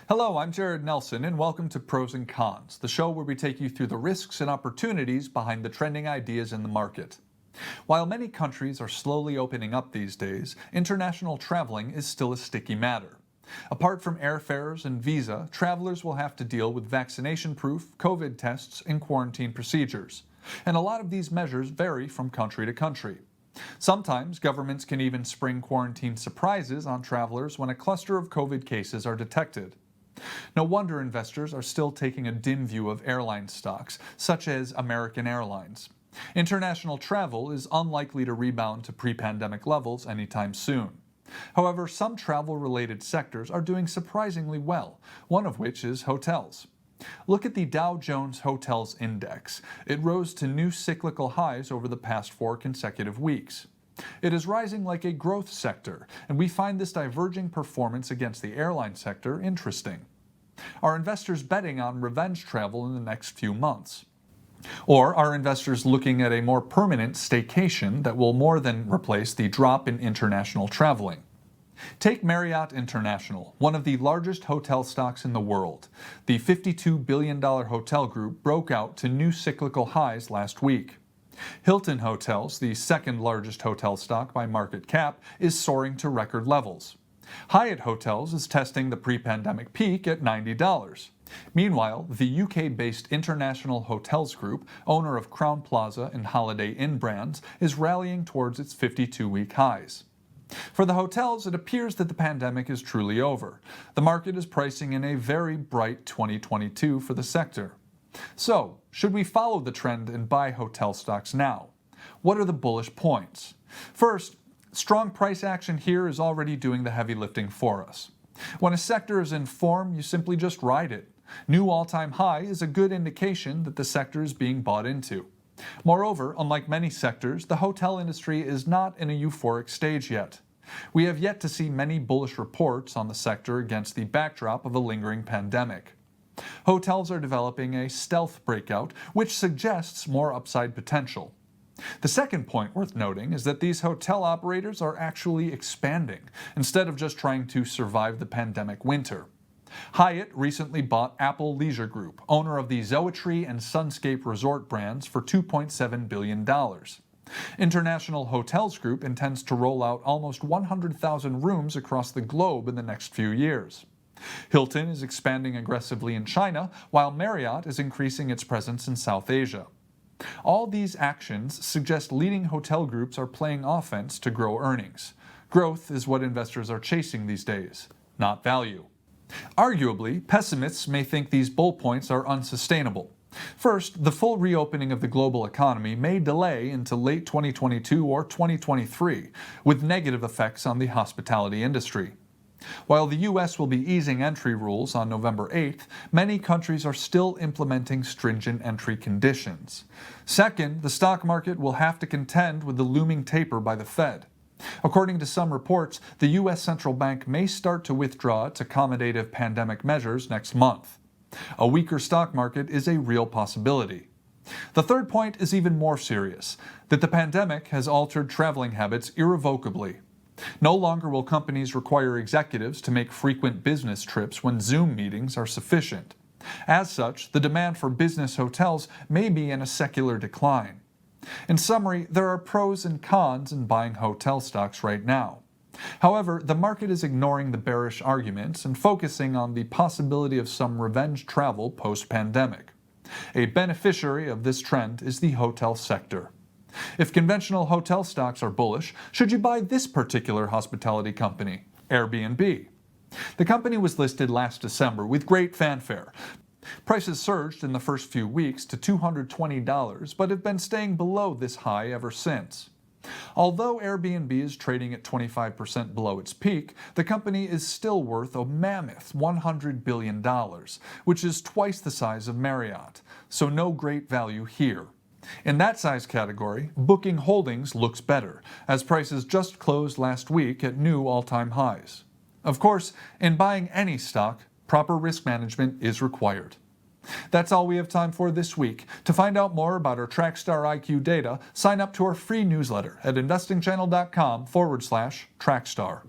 Hello, I'm Jared Nelson, and welcome to Pros and Cons, the show where we take you through the risks and opportunities behind the trending ideas in the market. While many countries are slowly opening up these days, international traveling is still a sticky matter. Apart from airfares and visa, travelers will have to deal with vaccination proof, COVID tests, and quarantine procedures. And a lot of these measures vary from country to country. Sometimes governments can even spring quarantine surprises on travelers when a cluster of COVID cases are detected. No wonder investors are still taking a dim view of airline stocks, such as American Airlines. International travel is unlikely to rebound to pre-pandemic levels anytime soon. However, some travel-related sectors are doing surprisingly well, one of which is hotels. Look at the Dow Jones Hotels Index. It rose to new cyclical highs over the past 4 consecutive weeks. It is rising like a growth sector, and we find this diverging performance against the airline sector interesting. Are investors betting on revenge travel in the next few months? Or are investors looking at a more permanent staycation that will more than replace the drop in international traveling? Take Marriott International, one of the largest hotel stocks in the world. The $52 billion hotel group broke out to new cyclical highs last week. Hilton Hotels, the second largest hotel stock by market cap, is soaring to record levels. Hyatt Hotels is testing the pre-pandemic peak at $90. Meanwhile, the UK-based International Hotels Group, owner of Crowne Plaza and Holiday Inn brands, is rallying towards its 52-week highs. For the hotels, it appears that the pandemic is truly over. The market is pricing in a very bright 2022 for the sector. So, should we follow the trend and buy hotel stocks now? What are the bullish points? First, strong price action here is already doing the heavy lifting for us. When a sector is in form, you simply just ride it. New all-time high is a good indication that the sector is being bought into. Moreover, unlike many sectors, the hotel industry is not in a euphoric stage yet. We have yet to see many bullish reports on the sector against the backdrop of a lingering pandemic. Hotels are developing a stealth breakout, which suggests more upside potential. The second point worth noting is that these hotel operators are actually expanding, instead of just trying to survive the pandemic winter. Hyatt recently bought Apple Leisure Group, owner of the Zoetree and Sunscape resort brands, for $2.7 billion. International Hotels Group intends to roll out almost 100,000 rooms across the globe in the next few years. Hilton is expanding aggressively in China, while Marriott is increasing its presence in South Asia. All these actions suggest leading hotel groups are playing offense to grow earnings. Growth is what investors are chasing these days, not value. Arguably, pessimists may think these bull points are unsustainable. First, the full reopening of the global economy may delay into late 2022 or 2023, with negative effects on the hospitality industry. While the U.S. will be easing entry rules on November 8th, many countries are still implementing stringent entry conditions. Second, the stock market will have to contend with the looming taper by the Fed. According to some reports, the U.S. Central Bank may start to withdraw its accommodative pandemic measures next month. A weaker stock market is a real possibility. The third point is even more serious, that the pandemic has altered traveling habits irrevocably. No longer will companies require executives to make frequent business trips when Zoom meetings are sufficient. As such, the demand for business hotels may be in a secular decline. In summary, there are pros and cons in buying hotel stocks right now. However, the market is ignoring the bearish arguments and focusing on the possibility of some revenge travel post-pandemic. A beneficiary of this trend is the hotel sector. If conventional hotel stocks are bullish, should you buy this particular hospitality company, Airbnb? The company was listed last December with great fanfare. Prices surged in the first few weeks to $220, but have been staying below this high ever since. Although Airbnb is trading at 25% below its peak, the company is still worth a mammoth $100 billion, which is twice the size of Marriott, so no great value here. In that size category, Booking Holdings looks better, as prices just closed last week at new all-time highs. Of course, in buying any stock, proper risk management is required. That's all we have time for this week. To find out more about our Trackstar IQ data, sign up to our free newsletter at investingchannel.com/Trackstar.